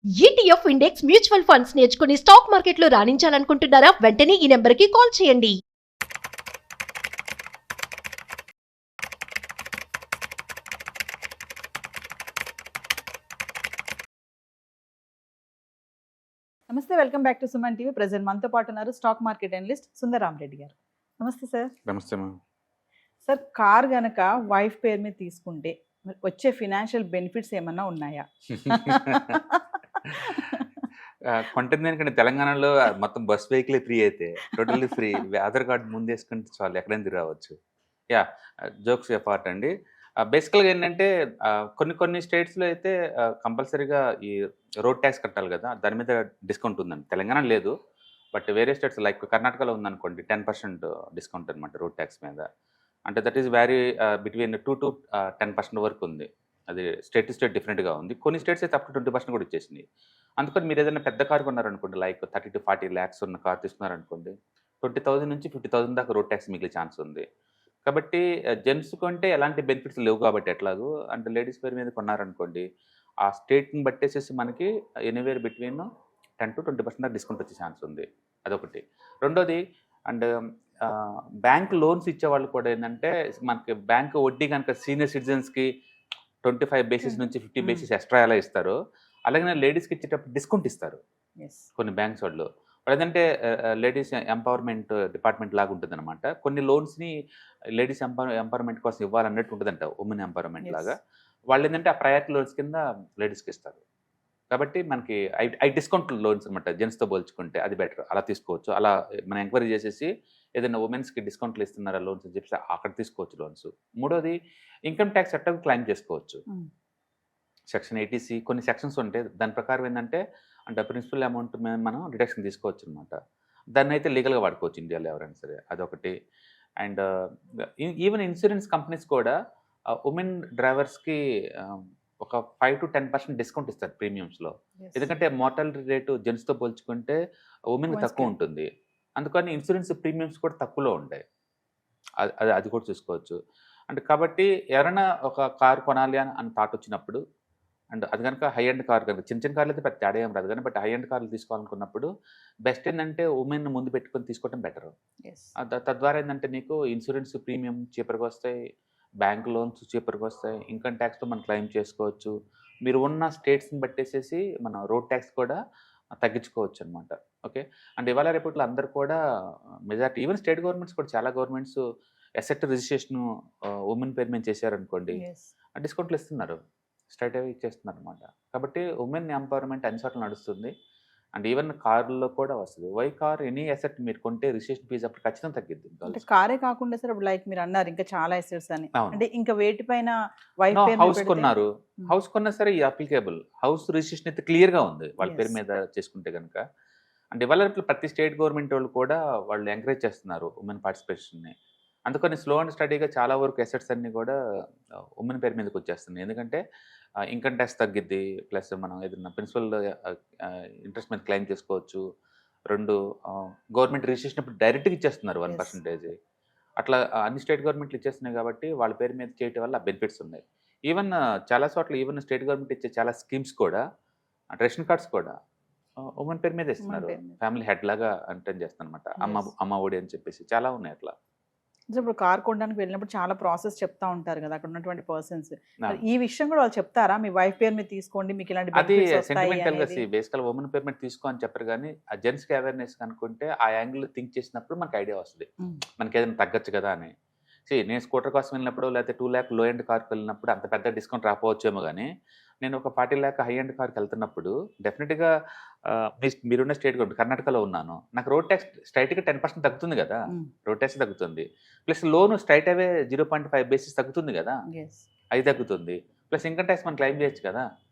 ETF index mutual funds నేర్చుకుని stock మార్కెట్లో రాణించాలనుకుంటున్నారా? వెంటనే ఈ నెంబర్కి కాల్ చేయండి. నమస్తే, welcome back to Suman TV. Present మనతో పాటు ఉన్నారు stock market analyst Sundararam Reddy గారు. నమస్తే సార్. నమస్తే సార్, కార్ గనక వైఫ్ పేరు మీద తీసుకుంటే మరి వచ్చే ఫినాన్షియల్ బెనిఫిట్స్ ఏమన్నా ఉన్నాయా? కొంటుంది దానికంటే తెలంగాణలో మొత్తం బస్ వెహికల్ ఫ్రీ అయితే టోటల్లీ ఫ్రీ. ఆధార్ కార్డు ముందు వేసుకుంటే చాలు, ఎక్కడైనా తిరిగి రావచ్చు. యా, జోక్స్ అపార్ట్ అండి. బేసికల్గా ఏంటంటే కొన్ని స్టేట్స్లో అయితే కంపల్సరీగా ఈ రోడ్ ట్యాక్స్ కట్టాలి కదా, దాని మీద డిస్కౌంట్ ఉందండి. తెలంగాణ లేదు, బట్ వేరే స్టేట్స్ లైక్ కర్ణాటకలో ఉందనుకోండి 10% డిస్కౌంట్ అనమాట రోడ్ ట్యాక్స్ మీద. అంటే that is vary between 2 to 10% వరకు ఉంది. అది స్టేట్ టు స్టేట్ డిఫరెంట్గా ఉంది. కొన్ని స్టేట్స్ అయితే అప్ టు 20% కూడా ఇచ్చేసింది. అందుకని మీరు ఏదైనా పెద్ద కార్ కొన్నారనుకోండి, లైక్ 30 to 40 lakhs ఉన్న కార్ తీసుకున్నారనుకోండి, 20,000 నుంచి 50,000 దాకా రోడ్ ట్యాక్స్ మిగిలే ఛాన్స్ ఉంది. కాబట్టి జెంట్స్ కొంటే ఎలాంటి బెనిఫిట్స్ లేవు కాబట్టి ఎట్లాగో, అంటే లేడీస్ పేరు మీద కొన్నారనుకోండి, ఆ స్టేట్ని బట్టేసేసి మనకి ఎనీవేర్ బిట్వీన్ 10 to 20% దాకా డిస్కౌంట్ వచ్చే ఛాన్స్ ఉంది. అదొకటి. రెండోది, అండ్ బ్యాంక్ లోన్స్ ఇచ్చేవాళ్ళు కూడా ఏంటంటే మనకి బ్యాంక్ వడ్డీ కనుక సీనియర్ సిటిజన్స్కి 25 బేసిస్ నుంచి 50 బేసిస్ ఎక్స్ట్రా ఎలా ఇస్తారో, అలాగే లేడీస్కి ఇచ్చేటప్పుడు డిస్కౌంట్ ఇస్తారు కొన్ని బ్యాంక్స్ వాళ్ళు. లేదంటే లేడీస్ ఎంపవర్మెంట్ డిపార్ట్మెంట్ లాగా ఉంటుంది అనమాట. కొన్ని లోన్స్ని లేడీస్ ఎంపవర్మెంట్ కోసం ఇవ్వాలన్నట్టు ఉంటుందంట, ఉమెన్ ఎంపవర్మెంట్ లాగా. వాళ్ళు ఏంటంటే ఆ ప్రయారిటీ లోన్స్ కింద లేడీస్కి ఇస్తారు. కాబట్టి మనకి ఐ డిస్కౌంట్ లోన్స్ అనమాట. జెంట్స్తో పోల్చుకుంటే అది బెటర్, అలా తీసుకోవచ్చు. అలా మనం ఎంక్వైరీ చేసేసి ఏదైనా ఉమెన్స్కి డిస్కౌంట్లు ఇస్తున్నారా లోన్స్ అని చెప్పి అక్కడ తీసుకోవచ్చు లోన్స్. మూడోది, ఇన్కమ్ ట్యాక్స్ చట్టం క్లైమ్ చేసుకోవచ్చు. సెక్షన్ 80C కొన్ని సెక్షన్స్ ఉంటాయి, దాని ప్రకారం ఏంటంటే అంటే ప్రిన్సిపల్ అమౌంట్ మీద మనం డిడక్షన్ తీసుకోవచ్చు అనమాట. దాన్ని అయితే లీగల్గా వాడుకోవచ్చు ఇండియాలో ఎవరైనా సరే, అదొకటి. అండ్ ఈవెన్ ఇన్సూరెన్స్ కంపెనీస్ కూడా ఉమెన్ డ్రైవర్స్కి ఒక 5 to 10% డిస్కౌంట్ ఇస్తారు ప్రీమియమ్స్లో. ఎందుకంటే మోర్టాలిటీ రేటు జెంట్స్తో పోల్చుకుంటే ఉమెన్కి తక్కువ ఉంటుంది. అందుకని ఇన్సూరెన్స్ ప్రీమియమ్స్ కూడా తక్కువలో ఉంటాయి. అది కూడా చూసుకోవచ్చు. అంటే కాబట్టి ఎవరైనా ఒక కారు కొనాలి అని థాట్ వచ్చినప్పుడు, అండ్ అది కనుక హై ఎండ్ కార్ కనుక, చిన్న చిన్న కార్లు అయితే పెద్ద తేడా ఏం రాదు కానీ, బట్ హై ఎండ్ కార్లు తీసుకోవాలనుకున్నప్పుడు బెస్ట్ ఏంటంటే ఉమెన్ ముందు పెట్టుకొని తీసుకోవడం బెటర్. తద్వారా ఏంటంటే నీకు ఇన్సూరెన్స్ ప్రీమియం చీపర్గా వస్తాయి, బ్యాంక్ లోన్స్ చీపర్గా వస్తాయి, ఇన్కమ్ ట్యాక్స్తో మనం క్లెయిమ్ చేసుకోవచ్చు. మీరు ఉన్న స్టేట్స్ని బట్టేసేసి మన రోడ్ ట్యాక్స్ కూడా తగ్గించుకోవచ్చు అనమాట. ఓకే. అండ్ ఇవాళ రేపట్లో అందరు కూడా మెజారిటీ ఈవెన్ స్టేట్ గవర్నమెంట్స్ కూడా చాలా గవర్నమెంట్స్ అసెట్ రిజిస్ట్రేషన్ ఉమెన్ పేరు మీద చేశారనుకోండి, డిస్కౌంట్లు ఇస్తున్నారు, స్ట్రైట్ అవే ఇచ్చేస్తున్నారు అనమాట. కాబట్టి ఉమెన్ ఎంపవర్మెంట్ అన్ని చోట్ల నడుస్తుంది. అండ్ ఈవెన్ కార్లో కూడా వస్తుంది. వై కార్ ఎనీ అసెట్ మీరు కొంటే రిజిస్ట్రేషన్ ఫీజు అప్పుడు ఖచ్చితంగా తగ్గిద్ది. అంటే కారే కాకుండా సార్, లైక్ మీరు అన్నారు ఇంకా చాలా అసెట్స్ అని, అంటే ఇంకా వేటిపైన వైఫ్ పేరు హౌస్ కొన్నారు, హౌస్ కొన్నా సరే ఈ అప్లికేబుల్ హౌస్ రిజిస్ట్రేషన్ అయితే క్లియర్గా ఉంది వాళ్ళ పేరు మీద చేసుకుంటే కనుక. అంటే ఇవాళ ప్రతి స్టేట్ గవర్నమెంట్ వాళ్ళు కూడా వాళ్ళు ఎంకరేజ్ చేస్తున్నారు ఉమెన్ పార్టిసిపేషన్ని. అందుకని స్లో అండ్ స్టడీగా చాలా వరకు అసెట్స్ అన్నీ కూడా ఉమెన్ పేరు మీదకి వచ్చేస్తున్నాయి. ఎందుకంటే ఇన్కమ్ ట్యాక్స్ తగ్గిద్ది, ప్లస్ మనం ఏదైనా ప్రిన్సిపల్ ఇంట్రెస్ట్ మీద క్లెయిమ్ చేసుకోవచ్చు. రెండు, గవర్నమెంట్ రిజిస్ట్రేషన్ ఇప్పుడు డైరెక్ట్గా ఇచ్చేస్తున్నారు 1%. అట్లా అన్ని స్టేట్ గవర్నమెంట్లు ఇచ్చేస్తున్నాయి కాబట్టి వాళ్ళ పేరు మీద చేయటం వల్ల బెనిఫిట్స్ ఉన్నాయి. ఈవెన్ చాలా చోట్ల ఈవెన్ స్టేట్ గవర్నమెంట్ ఇచ్చే చాలా స్కీమ్స్ కూడా, రేషన్ కార్డ్స్ కూడా ఉమెన్ పేరు మీద ఇస్తున్నారు. ఫ్యామిలీ హెడ్ లాగా అంటెన్ చేస్తున్నారు అనమాట, అమ్మ ఒడి అని చెప్పేసి చాలా ఉన్నాయి అట్లా. ఇప్పుడు కార్ కొనడానికి వెళ్ళినప్పుడు చాలా ప్రాసెస్ చెప్తా ఉంటారు కదా అక్కడ ఉన్నటువంటి పర్సన్స్. ఈ విషయం కూడా వాళ్ళు చెప్తారా, మీ వైఫ్ పేరు మీద తీసుకోండి మీకు ఇలాంటి అది సెంటిమెంటల్ గా బేసికల్ ఉమెన్ పేరు మీద తీసుకో అని చెప్పరు కానీ, ఆ జెంట్స్ కి అవేర్నెస్ అనుకుంటే ఆ యాంగిల్ థింక్ చేసినప్పుడు మనకి ఐడియా వస్తుంది, మనకి ఏదైనా తగ్గచ్చు కదా అని. నేను స్కూటర్ కోసం వెళ్ళినప్పుడు, లేకపోతే 2 lakh లో ఎండ్ కార్కి వెళ్ళినప్పుడు అంత పెద్ద డిస్కౌంట్ రాకపోవచ్చేమో కానీ, నేను ఒక 40 lakh హై ఎండ్ కార్కి వెళ్తున్నప్పుడు డెఫినెట్గా మీరున్న స్టేట్ గవర్నమెంట్ కర్ణాటకలో ఉన్నాను, నాకు రోడ్ ట్యాక్స్ స్ట్రైట్గా 10% తగ్గుతుంది కదా, రోడ్ ట్యాక్స్ తగ్గుతుంది, ప్లస్ లోన్ స్ట్రైట్ అవే 0.5 బేసిస్ తగ్గుతుంది కదా, అది తగ్గుతుంది, ప్లస్ ఇన్కమ్ ట్యాక్స్ మనం క్లెయిమ్ చేయొచ్చు కదా.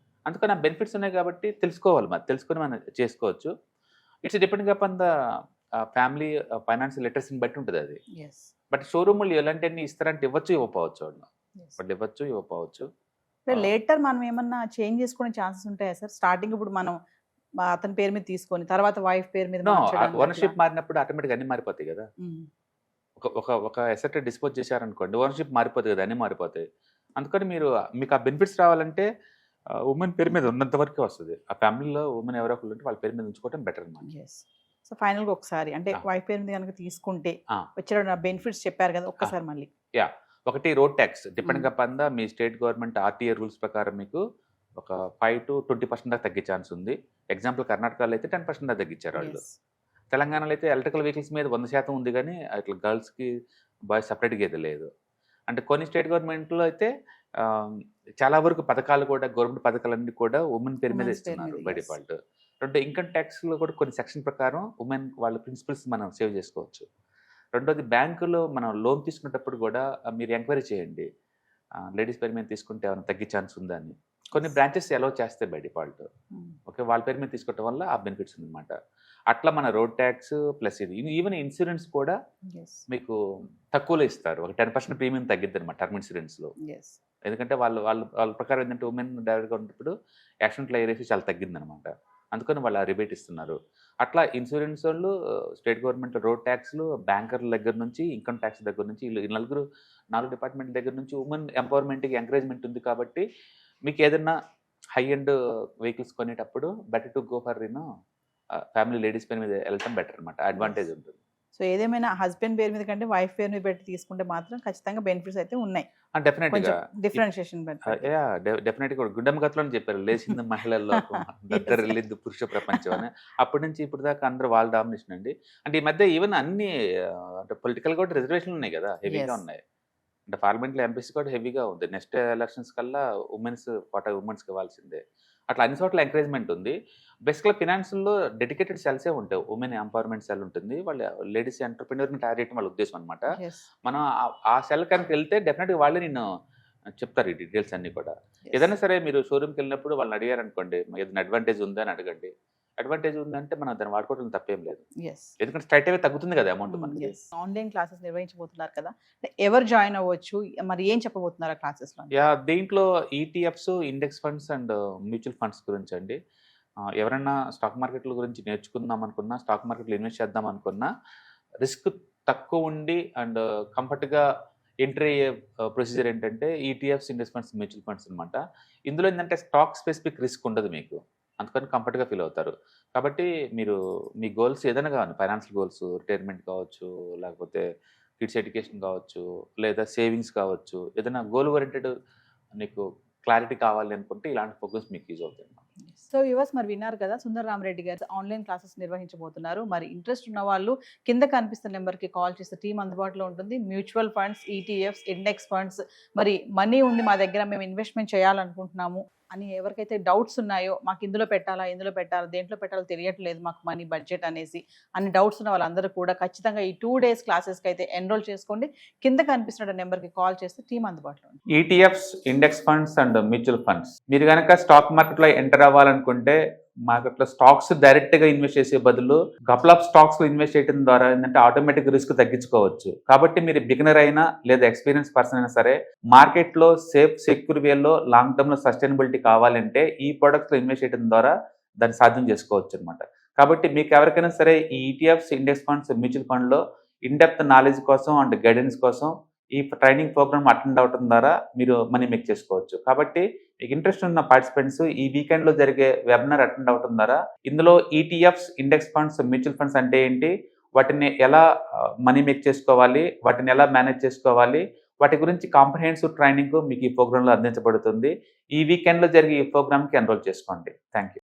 అందుకని ఆ బెనిఫిట్స్ ఉన్నాయి కాబట్టి తెలుసుకోవాలి, మరి తెలుసుకొని మనం చేసుకోవచ్చు. It's depending upon the family financial లిటరసీని బట్టి ఉంటుంది అది. బట్ షోరూములు ఎలాంటివన్నీ ఇస్తారంటే ఇవ్వచ్చు, ఇవ్వకపోవచ్చు, వాళ్ళు ఇవ్వచ్చు, ఇవ్వకపోవచ్చు. లేటర్ మనం ఏమన్నా చేంజ్ చేసుకునే ఛాన్సెస్ ఉంటాయా సార్? స్టార్టింగ్ ఇప్పుడు మనం అతని పేరు మీద తీసుకొని తర్వాత వైఫ్ పేరు మీద ఓనర్షిప్ మారినప్పుడు ఆటోమేటిక్గా అన్ని మారిపోతాయి కదా. ఒక అసెట్ డిస్పోజ్ చేశారనుకోండి, ఓనర్షిప్ మారిపోతుంది కదా, అన్ని మారిపోతాయి. అందుకని మీకు ఆ బెనిఫిట్స్ రావాలంటే ఉమెన్ పేరు మీద ఉన్నంత వరకే వస్తుంది. ఆ ఫ్యామిలీలో ఉమెన్ ఎవరో ఒకళ్ళు ఉంటే వాళ్ళ పేరు మీద ఉంచుకోవడం బెటర్ అనమాట. ఎస్. సో ఫైనల్గా ఒకసారి అంటే ఆ. వైఫ్ పేరు మీద కనుక తీసుకుంటే ఆ. వచ్చే బెనిఫిట్స్ చెప్పారు కదా, ఒక్కసారి మళ్ళీ. యా, ఒకటి road tax depending upon the me state government RTA rules ప్రకారం మీకు ఒక 5 to 20% దాకా తగ్గే ఛాన్స్ ఉంది. ఎగ్జాంపుల్ కర్ణాటకలో అయితే 10% దాకా తగ్గించారు వాళ్ళు. Yes. తెలంగాణలో అయితే ఎలక్ట్రికల్ వెహికల్స్ మీద 100% ఉంది, కానీ అట్లా గర్ల్స్కి బాయ్స్ సపరేట్గా అయితే లేదు. అంటే కొన్ని స్టేట్ గవర్నమెంట్లో అయితే చాలా వరకు పథకాలు కూడా గవర్నమెంట్ పథకాలన్నీ కూడా ఉమెన్ పేరు మీద Women's పేరు ఇస్తున్నారు మీద, బై yes. డిఫాల్ట్. రెండు ఇన్కమ్ ట్యాక్స్లో కూడా కొన్ని సెక్షన్ ప్రకారం ఉమెన్ వాళ్ళ ప్రిన్సిపల్స్ మనం సేవ్ చేసుకోవచ్చు. రెండోది బ్యాంకులో మనం లోన్ తీసుకునేటప్పుడు కూడా మీరు ఎంక్వైరీ చేయండి, లేడీస్ పేరు మీద తీసుకుంటే ఏమైనా తగ్గే ఛాన్స్ ఉందా అని. కొన్ని బ్రాంచెస్ అలౌ చేస్తాయి బై డిఫాల్ట్. Hmm. ఓకే, వాళ్ళ పేరు మీద తీసుకోవటం వల్ల ఆ బెనిఫిట్స్ ఉందన్నమాట. అట్లా మన రోడ్ ట్యాక్స్ ప్లస్ ఇది ఈవెన్ ఇన్సూరెన్స్ కూడా Yes. మీకు తక్కువలో ఇస్తారు. ఒక 10% ప్రీమియం తగ్గిద్ది అనమాట టర్మ్ ఇన్సూరెన్స్లో. Yes. ఎందుకంటే వాళ్ళ ప్రకారం ఏంటంటే ఉమెన్ డైరెక్ట్గా ఉన్నప్పుడు యాక్సిడెంట్ రేషియో చాలా తగ్గిందనమాట. అందుకని వాళ్ళు ఆ రిబేట్ ఇస్తున్నారు. అట్లా ఇన్సూరెన్స్ వాళ్ళు, స్టేట్ గవర్నమెంట్ రోడ్ ట్యాక్స్లు, బ్యాంకర్ల దగ్గర నుంచి, ఇన్కమ్ ట్యాక్స్ దగ్గర నుంచి, ఈ నాలుగు డిపార్ట్మెంట్ దగ్గర నుంచి ఉమెన్ ఎంపవర్మెంట్కి ఎంకరేజ్మెంట్ ఉంది. కాబట్టి మీకు ఏదైనా హై అండ్ వెహికల్స్ కొనేటప్పుడు better to go for family ladies పేరు మీద వెళ్ళటం బెటర్ అనమాట, అడ్వాంటేజ్ ఉంటుంది. సో ఏదేమైనా హస్బెండ్ పేరు మీద కంటే వైఫ్ పేరు మీద పెట్టి తీసుకుంటే మాత్రం ఖచ్చితంగా బెనిఫిట్స్ అయితే ఉన్నాయి. డెఫినెట్గా డిఫరెన్షియేషన్ డెఫినెట్గా గుండెమ్మ కథలో చెప్పారు, లేచింది మహిళల్లో దగ్గర వెళ్ళింది పురుష ప్రపంచం అని. అప్పటి నుంచి ఇప్పుడు దాకా అందరూ వాళ్ళ డామినేషన్ అండి. అంటే ఈ మధ్య ఈవెన్ అన్ని అంటే పొలిటికల్ కూడా రిజర్వేషన్లు ఉన్నాయి కదా, హెవీగా Yes. ఉన్నాయి. అంటే పార్లమెంట్లో ఎంపీసీ కూడా హెవీగా ఉంది. నెక్స్ట్ ఎలక్షన్స్ కల్లా ఉమెన్స్ కోటా ఉమెన్స్కి ఇవ్వాల్సిందే. అట్లా అన్ని చోట్ల ఎంకరేజ్మెంట్ ఉంది. బేసిక్గా ఫినాన్షియల్లో డెడికేటెడ్ సెల్సే ఉంటాయి. ఉమెన్ ఎంపవర్మెంట్ సెల్ ఉంటుంది, వాళ్ళ లేడీస్ ఎంటర్ప్రెన్యూర్ని తయారు చేయడం వాళ్ళ ఉద్దేశం అనమాట. మనం ఆ సెల్ కనుక వెళ్తే డెఫినెట్గా వాళ్ళే నేను చెప్తారు ఈ డీటెయిల్స్ అన్నీ కూడా. ఏదైనా సరే మీరు షోరూమ్కి వెళ్ళినప్పుడు వాళ్ళని అడిగారు అనుకోండి, ఏదైనా అడ్వాంటేజ్ ఉందా అని అడగండి. అడ్వాంటేజ్ ఉందంటే మనం దాన్ని వాడుకోవడం తప్పేం లేదు, ఎందుకంటే స్ట్రైట్ అవే తగ్గుతుంది కదా అమౌంట్ మనకి. ఆన్లైన్ క్లాసెస్ నిర్వహించబోతున్నారు కదా, ఎవరు జాయిన్ అవ్వచ్చు, మరి ఏం చెప్పబోతున్నారు ఆ క్లాసెస్ లో? యా, దీంట్లో ETFs, index funds and mutual funds గురించి అండి. ఎవరైనా స్టాక్ మార్కెట్ల గురించి నేర్చుకుందాం అనుకున్నా, స్టాక్ మార్కెట్లో ఇన్వెస్ట్ చేద్దాం అనుకున్నా, రిస్క్ తక్కువ ఉండి అండ్ కంఫర్ట్గా ఎంట్రీ అయ్యే ప్రొసీజర్ ఏంటంటే ETFs, index funds, mutual funds అనమాట. ఇందులో ఏంటంటే స్టాక్ స్పెసిఫిక్ రిస్క్ ఉండదు మీకు, అందుకని కంఫర్ట్గా ఫీల్ అవుతారు. కాబట్టి మీరు మీ గోల్స్ ఏదైనా కావాలి, ఫైనాన్షియల్ గోల్స్, రిటైర్మెంట్ కావచ్చు, లేకపోతే కిడ్స్ ఎడ్యుకేషన్ కావచ్చు, లేదా సేవింగ్స్ కావచ్చు, ఏదైనా గోల్ ఓరియంటెడ్ నీకు క్లారిటీ కావాలి అనుకుంటే ఇలాంటి ఫోకస్ మీకు యూజ్ అవుతాయి. సో వ్యూవర్స్, మరి విన్నారు కదా, సుందర్ రామరెడ్డి గారు ఆన్లైన్ క్లాసెస్ నిర్వహించబోతున్నారు. మరి ఇంట్రెస్ట్ ఉన్న వాళ్ళు కింద కనిపిస్తున్న నెంబర్కి కాల్ చేస్తే టీం అందుబాటులో ఉంటుంది. Mutual funds, ETFs, index funds, మరి మనీ ఉంది మా దగ్గర, మేము ఇన్వెస్ట్మెంట్ చేయాలనుకుంటున్నాము అని ఎవరికైతే డౌట్స్ ఉన్నాయో, మాకు ఇందులో పెట్టాలా, ఇందులో పెట్టాలా, దేంట్లో పెట్టాలో తెలియట్లేదు మాకు మనీ బడ్జెట్ అనేసి అన్ని డౌట్స్ ఉన్న వాళ్ళందరూ కూడా ఖచ్చితంగా ఈ 2 days క్లాసెస్కి అయితే ఎన్రోల్ చేసుకోండి. కింద కనిపిస్తున్న నెంబర్కి కాల్ చేస్తే టీం అందుబాటులో ఉంటుంది. ETFs, index funds and mutual funds, మీరు కనుక స్టాక్ మార్కెట్లో ఎంటర్ అవ్వాలనుకుంటే మార్కెట్లో స్టాక్స్ డైరెక్ట్గా ఇన్వెస్ట్ చేసే బదులు కపుల్ ఆఫ్ స్టాక్స్ ఇన్వెస్ట్ చేయడం ద్వారా ఏంటంటే ఆటోమేటిక్ రిస్క్ తగ్గించుకోవచ్చు. కాబట్టి మీరు బిగినర్ అయినా లేదా ఎక్స్పీరియన్స్ పర్సన్ అయినా సరే మార్కెట్లో సేఫ్ సెక్యూర్ వేలో లాంగ్ టర్మ్లో సస్టైనబిలిటీ కావాలంటే ఈ ప్రొడక్ట్స్లో ఇన్వెస్ట్ చేయడం ద్వారా దాన్ని సాధ్యం చేసుకోవచ్చు అనమాట. కాబట్టి మీకు ఎవరికైనా సరే ఈ ఈటీఎఫ్స్, ఇండెక్స్ ఫండ్స్, మ్యూచువల్ ఫండ్లో ఇన్డెప్త్ నాలెడ్జ్ కోసం అండ్ గైడెన్స్ కోసం ఈ ట్రైనింగ్ ప్రోగ్రామ్ అటెండ్ అవడం ద్వారా మీరు మనీ మేక్ చేసుకోవచ్చు. కాబట్టి మీకు ఇంట్రెస్ట్ ఉన్న పార్టిసిపెంట్స్ ఈ వీకెండ్లో జరిగే వెబినార్ అటెండ్ అవడం ద్వారా ఇందులో ETFs, index funds, mutual funds అంటే ఏంటి, వాటిని ఎలా మనీ మేక్ చేసుకోవాలి, వాటిని ఎలా మేనేజ్ చేసుకోవాలి, వాటి గురించి కాంప్రహెన్సివ్ ట్రైనింగ్ మీకు ఈ ప్రోగ్రాంలో అందించబడుతుంది. ఈ వీకెండ్లో జరిగే ఈ ప్రోగ్రామ్కి ఎన్రోల్ చేసుకోండి. Thank you.